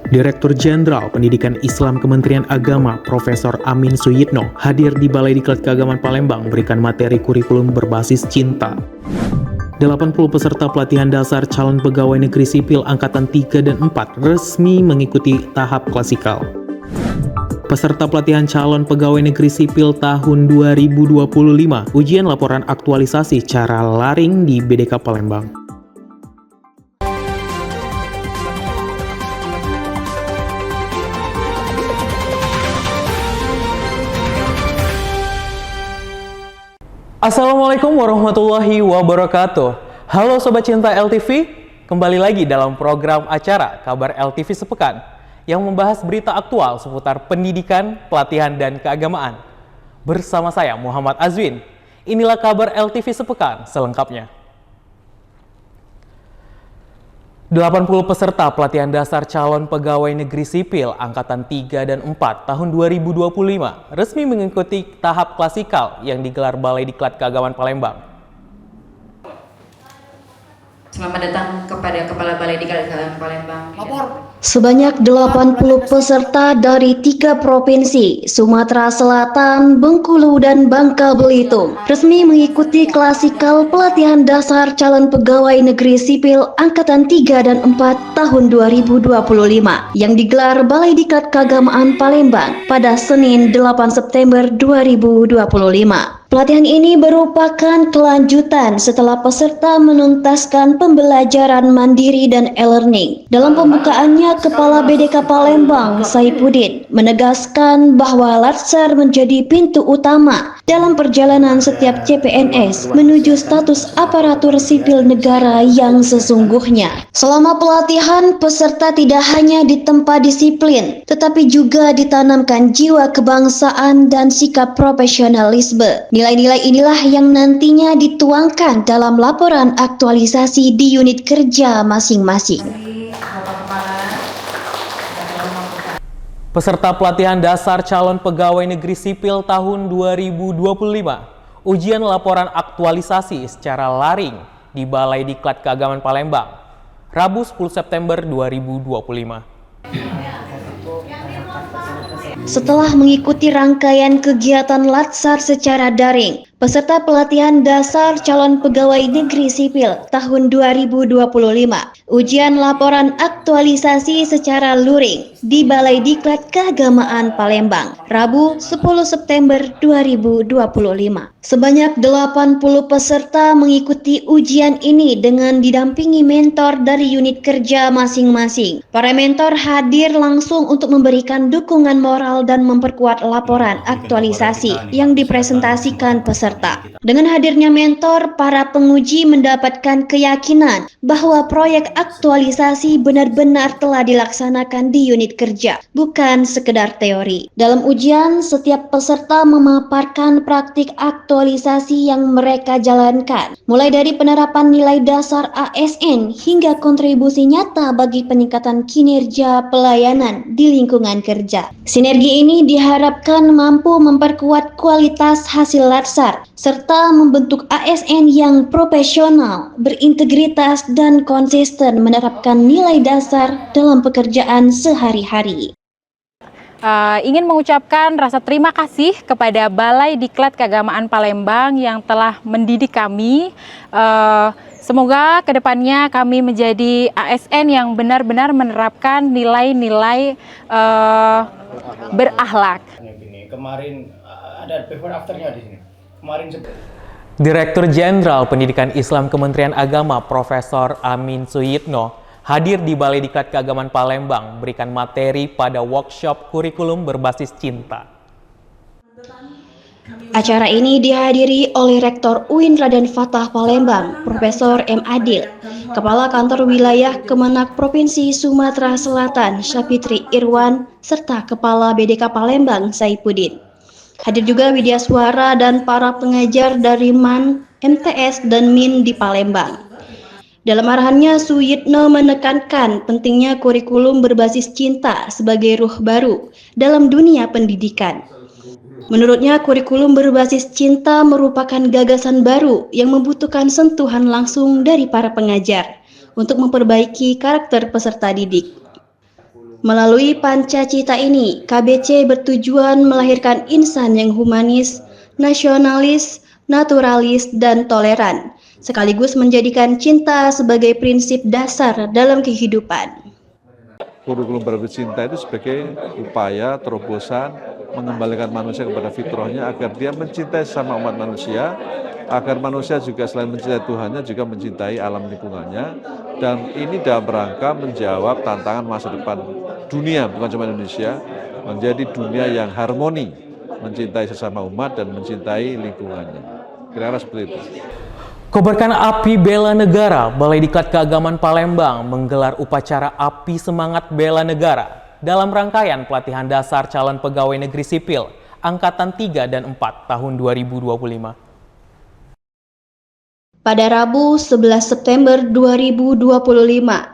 Direktur Jenderal Pendidikan Islam Kementerian Agama Profesor Amin Suyitno hadir di Balai Diklat Keagamaan Palembang memberikan materi kurikulum berbasis cinta. 80 peserta pelatihan dasar calon pegawai negeri sipil Angkatan 3 dan 4 resmi mengikuti tahap klasikal. Peserta pelatihan calon pegawai negeri sipil tahun 2025 ujian laporan aktualisasi cara laring di BDK Palembang. Assalamualaikum warahmatullahi wabarakatuh. Halo Sobat Cinta LTV, kembali lagi dalam program acara Kabar LTV Sepekan yang membahas berita aktual seputar pendidikan, pelatihan, dan keagamaan. Bersama saya Muhammad Azwin, inilah Kabar LTV Sepekan selengkapnya. 80 peserta pelatihan dasar calon pegawai negeri sipil Angkatan 3 dan 4 tahun 2025 resmi mengikuti tahap klasikal yang digelar Balai Diklat Keagamaan Palembang. Selamat datang kepada Kepala Balai Diklat Keagamaan Palembang. Sebanyak 80 peserta dari 3 provinsi, Sumatera Selatan, Bengkulu, dan Bangka Belitung, resmi mengikuti klasikal pelatihan dasar calon pegawai negeri sipil Angkatan 3 dan 4 tahun 2025 yang digelar Balai Diklat Keagamaan Palembang pada Senin 8 September 2025. Pelatihan ini merupakan kelanjutan setelah peserta menuntaskan pembelajaran mandiri dan e-learning. Dalam pembukaannya, Kepala BDK Palembang, Saipuddin, menegaskan bahwa Latsar menjadi pintu utama dalam perjalanan setiap CPNS menuju status aparatur sipil negara yang sesungguhnya. Selama pelatihan, peserta tidak hanya ditempa disiplin, tetapi juga ditanamkan jiwa kebangsaan dan sikap profesionalisme. Nilai-nilai inilah yang nantinya dituangkan dalam laporan aktualisasi di unit kerja masing-masing. Peserta pelatihan dasar calon pegawai negeri sipil tahun 2025, ujian laporan aktualisasi secara laring di Balai Diklat Keagamaan Palembang, Rabu 10 September 2025. Setelah mengikuti rangkaian kegiatan Latsar secara daring, peserta pelatihan dasar calon pegawai negeri sipil tahun 2025, ujian laporan aktualisasi secara luring di Balai Diklat Keagamaan Palembang, Rabu 10 September 2025. Sebanyak 80 peserta mengikuti ujian ini dengan didampingi mentor dari unit kerja masing-masing. Para mentor hadir langsung untuk memberikan dukungan moral dan memperkuat laporan aktualisasi yang dipresentasikan peserta. Dengan hadirnya mentor, para penguji mendapatkan keyakinan bahwa proyek aktualisasi benar-benar telah dilaksanakan di unit kerja, bukan sekedar teori. Dalam ujian, setiap peserta memaparkan praktik aktualisasi yang mereka jalankan, mulai dari penerapan nilai dasar ASN hingga kontribusi nyata bagi peningkatan kinerja pelayanan di lingkungan kerja. Sinergi ini diharapkan mampu memperkuat kualitas hasil Latsar serta membentuk ASN yang profesional, berintegritas, dan konsisten menerapkan nilai dasar dalam pekerjaan sehari-hari. Ingin mengucapkan rasa terima kasih kepada Balai Diklat Keagamaan Palembang yang telah mendidik kami. Semoga kedepannya kami menjadi ASN yang benar-benar menerapkan nilai-nilai berakhlak. Kemarin ada before afternya di sini. Direktur Jenderal Pendidikan Islam Kementerian Agama Profesor Amin Suyitno hadir di Balai Diklat Keagamaan Palembang memberikan materi pada workshop kurikulum berbasis cinta. Acara ini dihadiri oleh Rektor UIN Raden Fatah Palembang, Profesor M. Adil, Kepala Kantor Wilayah Kemenak Provinsi Sumatera Selatan, Syafitri Irwan, serta Kepala BDK Palembang, Saipuddin. Hadir juga Widya Suara dan para pengajar dari MAN, MTS, dan MIN di Palembang. Dalam arahannya, Suyitno menekankan pentingnya kurikulum berbasis cinta sebagai ruh baru dalam dunia pendidikan. Menurutnya, kurikulum berbasis cinta merupakan gagasan baru yang membutuhkan sentuhan langsung dari para pengajar untuk memperbaiki karakter peserta didik. Melalui Pancacita ini, KBC bertujuan melahirkan insan yang humanis, nasionalis, naturalis, dan toleran, sekaligus menjadikan cinta sebagai prinsip dasar dalam kehidupan. Kurikulum berbasis cinta itu sebagai upaya terobosan mengembalikan manusia kepada fitrahnya agar dia mencintai sesama umat manusia, agar manusia juga selain mencintai Tuhannya juga mencintai alam lingkungannya, dan ini dalam rangka menjawab tantangan masa depan dunia, bukan cuma Indonesia, menjadi dunia yang harmoni, mencintai sesama umat dan mencintai lingkungannya. Kira-kira seperti itu. Kobarkan Api Bela Negara, Balai Diklat Keagamaan Palembang menggelar upacara Api Semangat Bela Negara dalam rangkaian pelatihan dasar calon pegawai negeri sipil Angkatan 3 dan 4 tahun 2025. Pada Rabu 11 September 2025,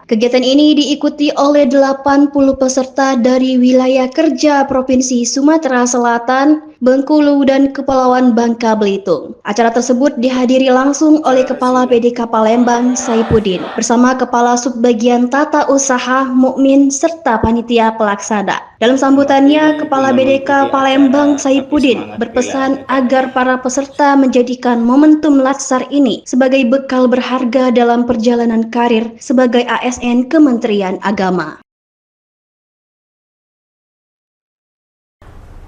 kegiatan ini diikuti oleh 80 peserta dari wilayah kerja Provinsi Sumatera Selatan, Bengkulu, dan Kepulauan Bangka Belitung. Acara tersebut dihadiri langsung oleh Kepala BDK Palembang, Saipuddin, bersama Kepala Subbagian Tata Usaha, Mukmin, serta panitia pelaksana. Dalam sambutannya, Kepala BDK Palembang, Saipuddin, berpesan agar para peserta menjadikan momentum Latsar ini sebagai bekal berharga dalam perjalanan karir sebagai ASN Kementerian Agama.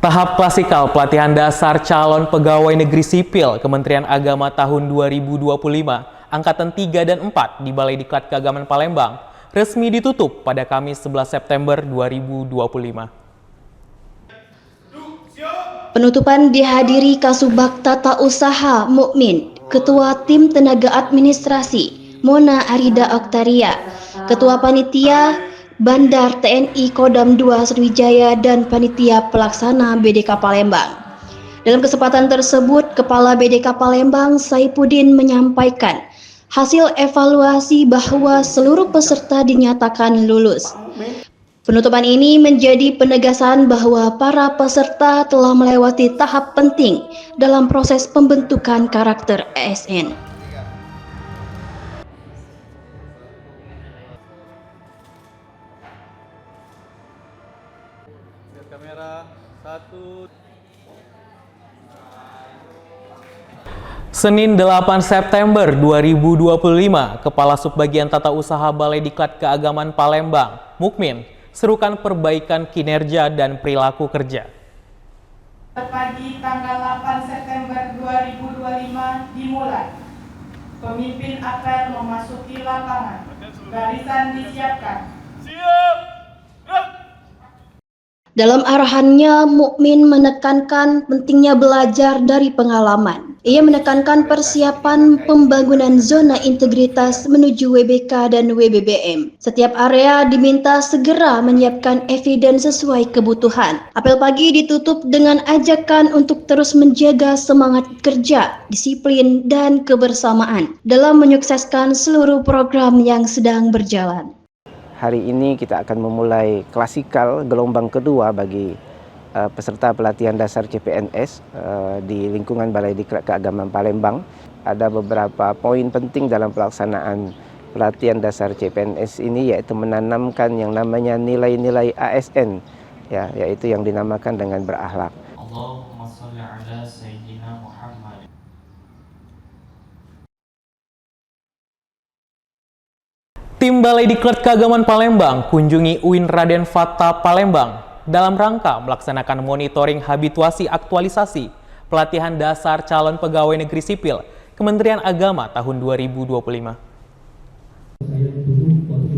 Tahap klasikal pelatihan dasar calon pegawai negeri sipil Kementerian Agama tahun 2025 Angkatan 3 dan 4 di Balai Diklat Keagamaan Palembang resmi ditutup pada Kamis 11 September 2025. Penutupan dihadiri Kasubag Tata Usaha Mukmin, Ketua Tim Tenaga Administrasi Mona Arida Oktaria, Ketua Panitia Bandar TNI Kodam 2 Sriwijaya, dan Panitia Pelaksana BDK Palembang. Dalam kesempatan tersebut, Kepala BDK Palembang Saipuddin menyampaikan hasil evaluasi bahwa seluruh peserta dinyatakan lulus. Penutupan ini menjadi penegasan bahwa para peserta telah melewati tahap penting dalam proses pembentukan karakter ASN. Senin 8 September 2025, Kepala Subbagian Tata Usaha Balai Diklat Keagamaan Palembang, Mukmin, serukan perbaikan kinerja dan perilaku kerja. Pagi tanggal 8 September 2025 dimulai. Pemimpin apel memasuki lapangan. Barisan disiapkan. Siap! Dalam arahannya, Mukmin menekankan pentingnya belajar dari pengalaman. Ia menekankan persiapan pembangunan zona integritas menuju WBK dan WBBM. Setiap area diminta segera menyiapkan evidence sesuai kebutuhan. Apel pagi ditutup dengan ajakan untuk terus menjaga semangat kerja, disiplin, dan kebersamaan dalam menyukseskan seluruh program yang sedang berjalan. Hari ini kita akan memulai klasikal gelombang kedua bagi peserta pelatihan dasar CPNS di lingkungan Balai Diklat Keagamaan Palembang. Ada beberapa poin penting dalam pelaksanaan pelatihan dasar CPNS ini, yaitu menanamkan yang namanya nilai-nilai ASN, ya, yaitu yang dinamakan dengan berakhlak. Allahumma sholli ala sayyidina Muhammad. Tim Balai Diklat Keagamaan Palembang kunjungi UIN Raden Fatah Palembang dalam rangka melaksanakan monitoring habituasi aktualisasi pelatihan dasar calon pegawai negeri sipil Kementerian Agama tahun 2025.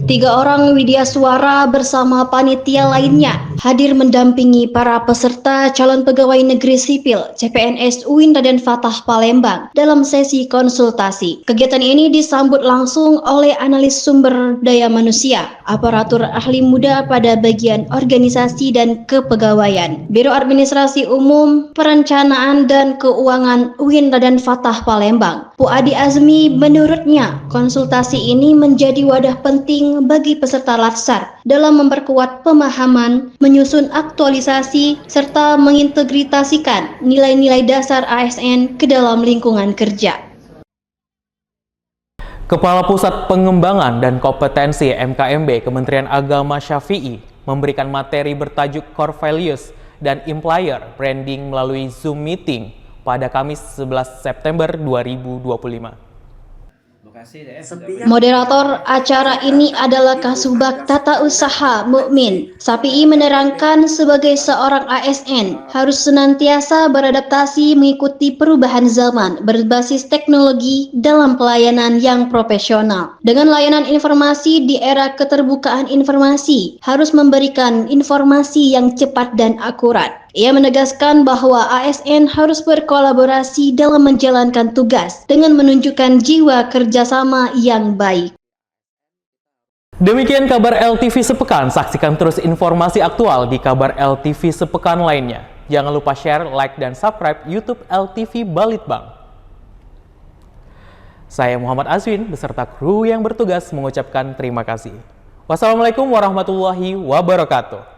3 orang widyaswara bersama panitia lainnya hadir mendampingi para peserta calon pegawai negeri sipil CPNS UIN Raden Fatah Palembang dalam sesi konsultasi. Kegiatan ini disambut langsung oleh analis sumber daya manusia, aparatur ahli muda pada bagian organisasi dan kepegawaian, Biro Administrasi Umum, Perencanaan dan Keuangan UIN Raden Fatah Palembang. Bu Adi Azmi menurutnya, konsultasi ini menjadi wadah penting bagi peserta Latsar dalam memperkuat pemahaman, menyusun aktualisasi, serta mengintegrasikan nilai-nilai dasar ASN ke dalam lingkungan kerja. Kepala Pusat Pengembangan dan Kompetensi MKMB Kementerian Agama Syafi'i, memberikan materi bertajuk Core Values dan Employer Branding melalui Zoom Meeting pada Kamis 11 September 2025. Moderator acara ini adalah Kasubag Tata Usaha Mukmin. Sapi'i menerangkan sebagai seorang ASN harus senantiasa beradaptasi mengikuti perubahan zaman berbasis teknologi dalam pelayanan yang profesional. Dengan layanan informasi di era keterbukaan informasi, harus memberikan informasi yang cepat dan akurat. Ia menegaskan bahwa ASN harus berkolaborasi dalam menjalankan tugas dengan menunjukkan jiwa kerjasama yang baik. Demikian kabar LTV Sepekan. Saksikan terus informasi aktual di kabar LTV Sepekan lainnya. Jangan lupa share, like, dan subscribe YouTube LTV Balitbang. Saya Muhammad Azwin beserta kru yang bertugas mengucapkan terima kasih. Wassalamualaikum warahmatullahi wabarakatuh.